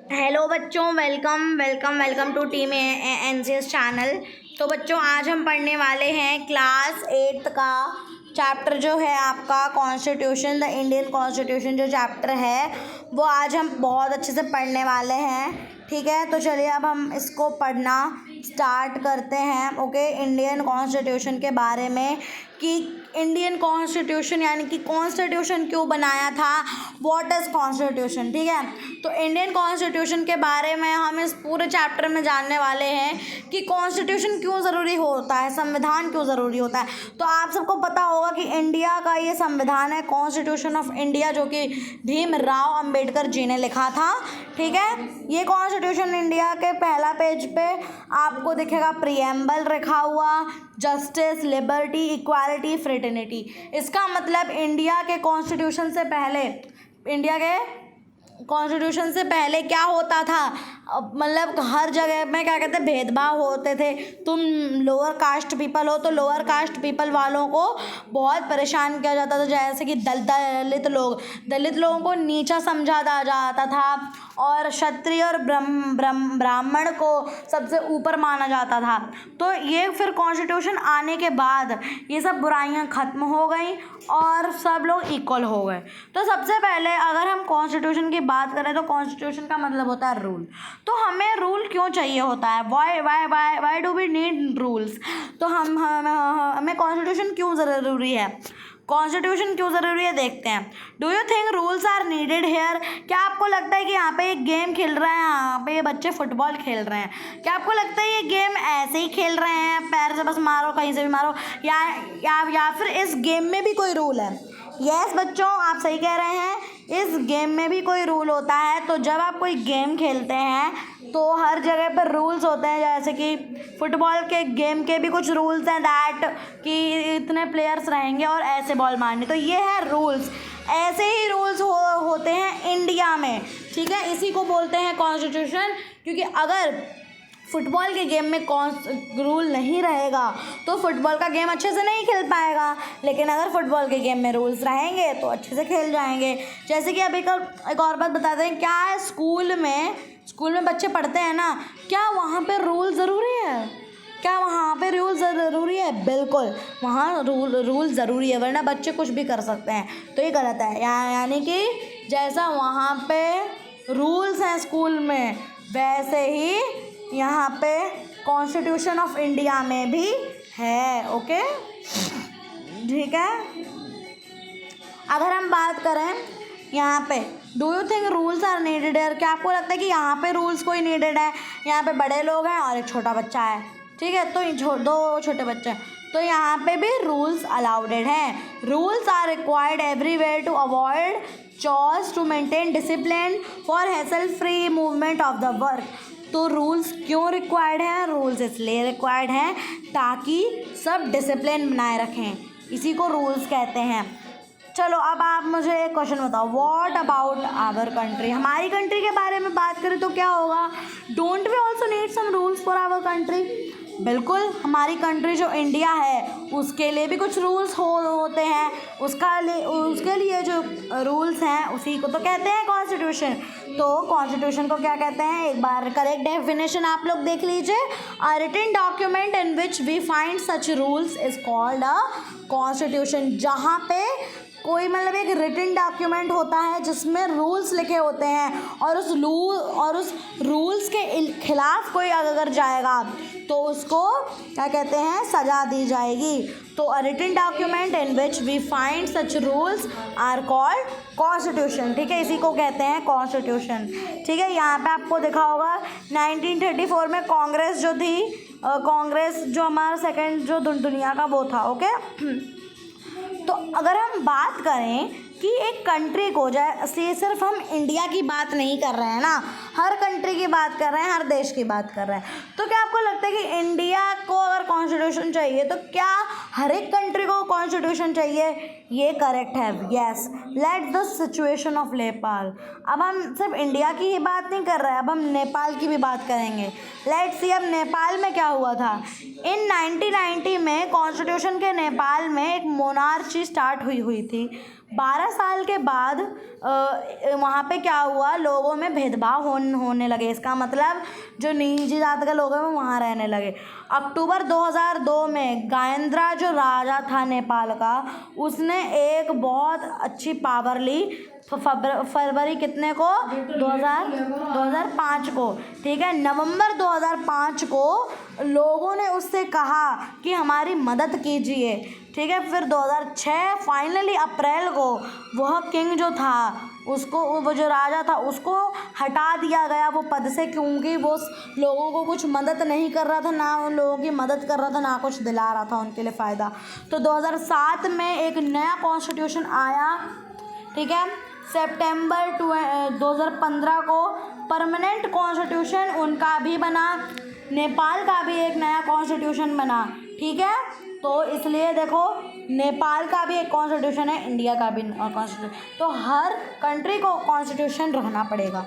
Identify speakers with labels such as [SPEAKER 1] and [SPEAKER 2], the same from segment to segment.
[SPEAKER 1] Hello बच्चों, welcome welcome welcome to team NCS channel. तो बच्चों, आज हम पढ़ने वाले हैं क्लास 8 का चैप्टर जो है आपका कॉन्स्टिट्यूशन, द इंडियन कॉन्स्टिट्यूशन जो चैप्टर है वो आज हम बहुत अच्छे से पढ़ने वाले हैं। ठीक है, तो चलिए अब हम इसको पढ़ना स्टार्ट करते हैं। ओके, इंडियन कॉन्स्टिट्यूशन के बारे में कि इंडियन कॉन्स्टिट्यूशन यानी कि कॉन्स्टिट्यूशन क्यों बनाया था, व्हाट इज़ कॉन्स्टिट्यूशन। ठीक है, तो इंडियन कॉन्स्टिट्यूशन के बारे में हम इस पूरे चैप्टर में जानने वाले हैं कि कॉन्स्टिट्यूशन क्यों ज़रूरी होता है, संविधान क्यों ज़रूरी होता है। तो आप सबको पता होगा कि इंडिया का ये संविधान है, कॉन्स्टिट्यूशन ऑफ इंडिया, जो कि भीमराव अंबेडकर जी ने लिखा था। ठीक है, ये कॉन्स्टिट्यूशन इंडिया के पहला पेज पे आपको दिखेगा प्रीएम्बल लिखा हुआ, जस्टिस, लिबर्टी, इक्वालिटी, फ्रेटर्निटी। इसका मतलब इंडिया के कॉन्स्टिट्यूशन से पहले क्या होता था, मतलब हर जगह में क्या कहते हैं, भेदभाव होते थे। तुम लोअर कास्ट पीपल हो तो लोअर कास्ट पीपल वालों को बहुत परेशान किया जाता था, जैसे कि दलित लोगों को नीचा समझा जाता था और क्षत्रिय और ब्राह्मण को सबसे ऊपर माना जाता था। तो ये फिर कॉन्स्टिट्यूशन आने के बाद ये सब बुराइयां खत्म हो गई और सब लोग इक्वल हो गए। तो सबसे पहले अगर हम कॉन्स्टिट्यूशन की बात करें तो कॉन्स्टिट्यूशन का मतलब होता है रूल। तो हमें रूल क्यों चाहिए होता है, why do we need rules. तो हमें कॉन्स्टिट्यूशन क्यों ज़रूरी है, कॉन्स्टिट्यूशन क्यों ज़रूरी है, देखते हैं। Do you think rules are needed here. क्या आपको लगता है कि यहाँ पे एक गेम खेल रहे हैं, यहाँ पे ये बच्चे फुटबॉल खेल रहे हैं, क्या आपको लगता है ये गेम ऐसे ही खेल रहे हैं, पैर से बस मारो, कहीं से भी मारो, या फिर इस गेम में भी कोई रूल है। यस बच्चों, आप सही कह रहे हैं, इस गेम में भी कोई रूल होता है। तो जब आप कोई गेम खेलते हैं तो हर जगह पर रूल्स होते हैं, जैसे कि फुटबॉल के गेम के भी कुछ रूल्स हैं, दैट कि इतने प्लेयर्स रहेंगे और ऐसे बॉल मारनी। तो ये है रूल्स, ऐसे ही रूल्स होते हैं इंडिया में। ठीक है, इसी को बोलते हैं कॉन्स्टिट्यूशन। क्योंकि अगर फुटबॉल के गेम में रूल नहीं रहेगा तो फुटबॉल का गेम अच्छे से नहीं खेल पाएगा, लेकिन अगर फुटबॉल के गेम में रूल्स रहेंगे तो अच्छे से खेल जाएंगे। जैसे कि अभी एक और बात बता दें, क्या है, स्कूल में बच्चे पढ़ते हैं ना, क्या वहाँ पे रूल ज़रूरी है, क्या वहाँ पे रूल ज़रूरी है? बिल्कुल, वहाँ रूल ज़रूरी है, वरना बच्चे कुछ भी कर सकते हैं। तो ये गलत है। यानी कि जैसा वहाँ पे रूल्स हैं स्कूल में, वैसे ही यहाँ पे कॉन्स्टिट्यूशन ऑफ इंडिया में भी है। ओके, ठीक है। अगर हम बात करें यहाँ पे, do you think rules are needed है, क्या आपको लगता है कि यहाँ पे रूल्स कोई नीडेड है। यहाँ पे बड़े लोग हैं और एक छोटा बच्चा है, ठीक है, तो दो छोटे बच्चे हैं, तो यहाँ पे भी रूल्स अलाउडेड हैं। Rules are required everywhere to avoid चॉर्स, to maintain discipline, for hassle free movement of the work. तो रूल्स क्यों रिक्वायर्ड हैं, रूल्स इसलिए रिक्वायर्ड हैं ताकि सब डिसिप्लिन बनाए रखें, इसी को रूल्स कहते हैं। चलो अब आप मुझे एक क्वेश्चन बताओ, व्हाट अबाउट आवर कंट्री। हमारी कंट्री के बारे में बात करें तो क्या होगा, don't we also need some rules for our country. बिल्कुल, हमारी कंट्री जो इंडिया है उसके लिए भी कुछ रूल्स होते हैं, उसके लिए जो रूल्स हैं उसी को तो कहते हैं कॉन्स्टिट्यूशन। तो कॉन्स्टिट्यूशन को क्या कहते हैं, एक बार करेक्ट डेफिनेशन आप लोग देख लीजिए। A written document in which we find such rules is called a constitution. जहाँ पे कोई मतलब एक रिटन डॉक्यूमेंट होता है जिसमें रूल्स लिखे होते हैं और उस रूल्स के खिलाफ कोई अगर जाएगा तो उसको क्या कहते हैं, सजा दी जाएगी। तो a written document in which we find such rules are called constitution. ठीक है, इसी को कहते हैं कॉन्स्टिट्यूशन। ठीक है, यहाँ पे आपको देखा होगा 1934 में कांग्रेस जो थी, कांग्रेस जो हमारा सेकेंड जो दुनिया का वो था। ओके, तो अगर हम बात करें कि एक कंट्री को, जैसे सिर्फ हम इंडिया की बात नहीं कर रहे हैं ना, हर कंट्री की बात कर रहे हैं, हर देश की बात कर रहे हैं। तो क्या आपको लगता है कि इंडिया को अगर कॉन्स्टिट्यूशन चाहिए तो क्या हर एक कंट्री को कॉन्स्टिट्यूशन चाहिए? ये करेक्ट है, yes. Let's the situation of Nepal. अब हम सिर्फ इंडिया की ही बात नहीं कर रहे हैं, अब हम नेपाल की भी बात करेंगे। लेट्स सी, अब नेपाल में क्या हुआ था। इन 1990 में कॉन्स्टिट्यूशन के नेपाल में एक मोनार्ची स्टार्ट हुई थी। 12 साल के बाद वहाँ पे क्या हुआ, लोगों में भेदभाव होने लगे। इसका मतलब जो नीची जात के लोग हैं वो वहाँ रहने लगे। अक्टूबर 2002 में गायन्द्रा जो राजा था नेपाल का, उसने एक बहुत अच्छी पावर ली। फरवरी कितने को, 2005 को, ठीक है। नवंबर 2005 को लोगों ने उससे कहा कि हमारी मदद कीजिए, ठीक है। फिर 2006 फाइनली अप्रैल को वह किंग जो था उसको, वो जो राजा था उसको हटा दिया गया वो पद से, क्योंकि वो लोगों को कुछ मदद नहीं कर रहा था, ना उन लोगों की मदद कर रहा था, ना कुछ दिला रहा था उनके लिए फ़ायदा। तो 2007 में एक नया कॉन्स्टिट्यूशन आया, ठीक है। सितंबर 2015 को परमानेंट कॉन्स्टिट्यूशन उनका भी बना, नेपाल का भी एक नया कॉन्स्टिट्यूशन बना, ठीक है। तो इसलिए देखो, नेपाल का भी एक कॉन्स्टिट्यूशन है, इंडिया का भी कॉन्स्टिट्यूशन, तो हर कंट्री को कॉन्स्टिट्यूशन रखना पड़ेगा।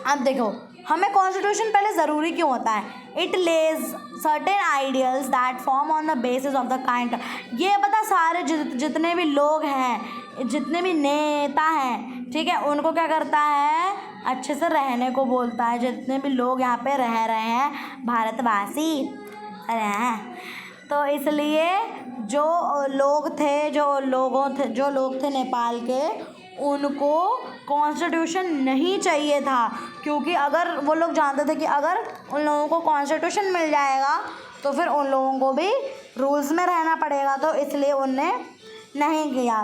[SPEAKER 1] अब देखो, हमें कॉन्स्टिट्यूशन पहले ज़रूरी क्यों होता है? It Lay's certain ideals that form on the basis of the kind. ये बता, सारे जितने भी लोग हैं, जितने भी नेता हैं, ठीक है, उनको क्या करता है, अच्छे से रहने को बोलता है। जितने भी लोग यहाँ पे रह रहे हैं, भारतवासी हैं, तो इसलिए जो लोग थे नेपाल के, उनको कॉन्स्टिट्यूशन नहीं चाहिए था, क्योंकि अगर वो लोग जानते थे कि अगर उन लोगों को कॉन्स्टिट्यूशन मिल जाएगा तो फिर उन लोगों को भी रूल्स में रहना पड़ेगा, तो इसलिए उनने नहीं किया,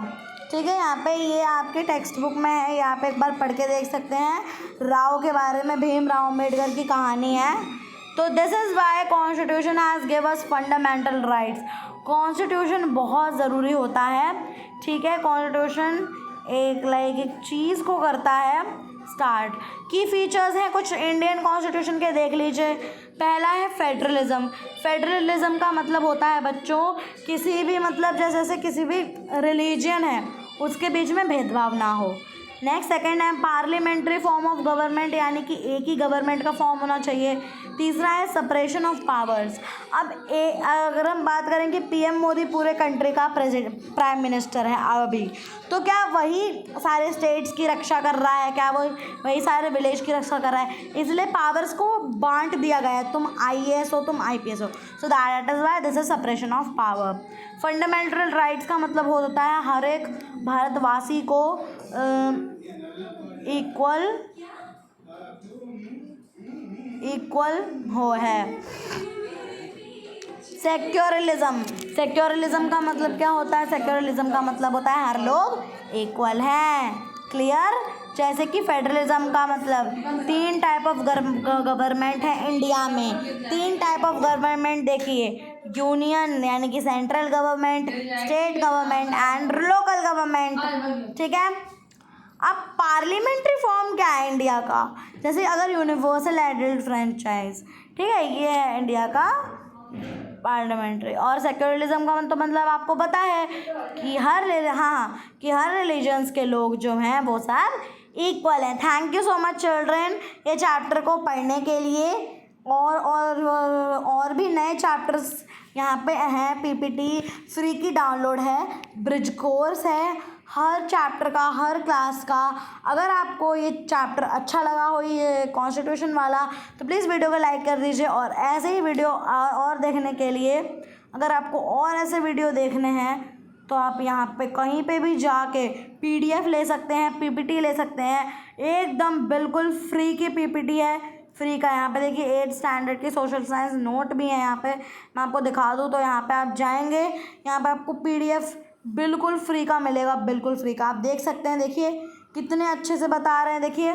[SPEAKER 1] ठीक है। यहाँ पे ये आपके टेक्स्ट बुक में है, यहाँ पे एक बार पढ़ के देख सकते हैं। राव के बारे में, भीमराव अम्बेडकर की कहानी है। तो this is why constitution has give us fundamental rights. Constitution बहुत ज़रूरी होता है, ठीक है। कॉन्स्टिट्यूशन एक चीज़ को करता है स्टार्ट। की फीचर्स हैं कुछ इंडियन कॉन्स्टिट्यूशन के, देख लीजिए। पहला है फेडरलिज्म। फेडरलिज्म का मतलब होता है बच्चों, किसी भी मतलब जैसे किसी भी रिलीजन है उसके बीच में भेदभाव ना हो। नेक्स्ट, सेकंड है पार्लियामेंट्री फॉर्म ऑफ गवर्नमेंट, यानी कि एक ही गवर्नमेंट का फॉर्म होना चाहिए। तीसरा है सेपरेशन ऑफ पावर्स। अब अगर हम बात करें कि पीएम मोदी पूरे कंट्री का प्राइम मिनिस्टर है अभी, तो क्या वही सारे स्टेट्स की रक्षा कर रहा है? क्या वही सारे विलेज की रक्षा कर रहा है? इसलिए पावर्स को बांट दिया गया है, तुम आईएएस हो, तुम आईपीएस हो। So that is why this is separation of power. Fundamental rights का मतलब होता है हर एक भारतवासी को इक्वल हो है। सेक्युलरिज्म का मतलब क्या होता है? सेक्युलरिज्म का मतलब होता है हर लोग इक्वल हैं। क्लियर? जैसे कि फेडरलिज्म का मतलब 3 टाइप ऑफ गवर्नमेंट है इंडिया में। 3 टाइप ऑफ गवर्नमेंट देखिए, यूनियन यानी कि central government, state government and local government, ठीक है। अब पार्लियामेंट्री फॉर्म क्या है इंडिया का? जैसे अगर यूनिवर्सल एडल्ट फ्रेंचाइज, ठीक है, ये है इंडिया का पार्लियामेंट्री। और सेक्युलरिज्म का मतलब आपको पता है कि हर रिलीजन्स के लोग जो हैं वो सब इक्वल हैं। Thank you so much children ये चैप्टर को पढ़ने के लिए। और भी नए चैप्टर्स यहाँ पे हैं, पीपीटी फ्री की डाउनलोड है, ब्रिज कोर्स है, हर चैप्टर का, हर क्लास का। अगर आपको ये चैप्टर अच्छा लगा हो, ये कॉन्स्टिट्यूशन वाला, तो प्लीज़ वीडियो को लाइक कर दीजिए। और ऐसे ही वीडियो और देखने के लिए, अगर आपको और ऐसे वीडियो देखने हैं तो आप यहाँ पे कहीं पे भी जाके पीडीएफ ले सकते हैं, पीपीटी ले सकते हैं। एकदम बिल्कुल फ्री की पीपीटी है, फ्री का। यहाँ पे देखिए 8th स्टैंडर्ड की सोशल साइंस नोट भी है। यहाँ पे मैं आपको दिखा दूँ तो यहाँ पे आप जाएंगे, यहाँ पे आपको पीडीएफ बिल्कुल फ्री का मिलेगा, बिल्कुल फ्री का। आप देख सकते हैं, देखिए कितने अच्छे से बता रहे हैं। देखिए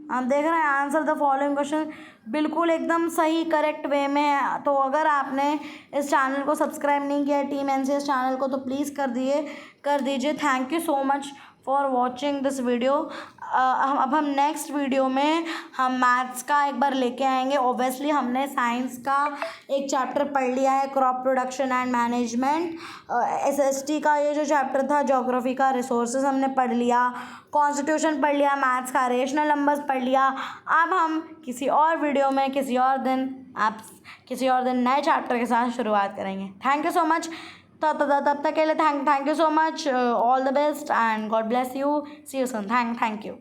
[SPEAKER 1] आप देख रहे हैं, आंसर द फॉलोइंग क्वेश्चन, बिल्कुल एकदम सही करेक्ट वे में है। तो अगर आपने इस चैनल को सब्सक्राइब नहीं किया है, टीम एनसीएस चैनल को, तो प्लीज़ कर दीजिए। Thank you so much for watching this video. अब हम नेक्स्ट वीडियो में हम मैथ्स का एक बार लेके आएंगे। ओब्वियसली हमने साइंस का एक चैप्टर पढ़ लिया है, crop production and management. SST का ये जो चैप्टर था, ज्योग्राफी का रिसोर्सेज हमने पढ़ लिया, कॉन्स्टिट्यूशन पढ़ लिया, मैथ्स का रेशनल नंबर्स पढ़ लिया। अब हम किसी और वीडियो में किसी और दिन नए चैप्टर के साथ शुरुआत करेंगे। Thank you so much. तब तक के लिए thank you so much, all the best and God bless you, see you soon, thank you.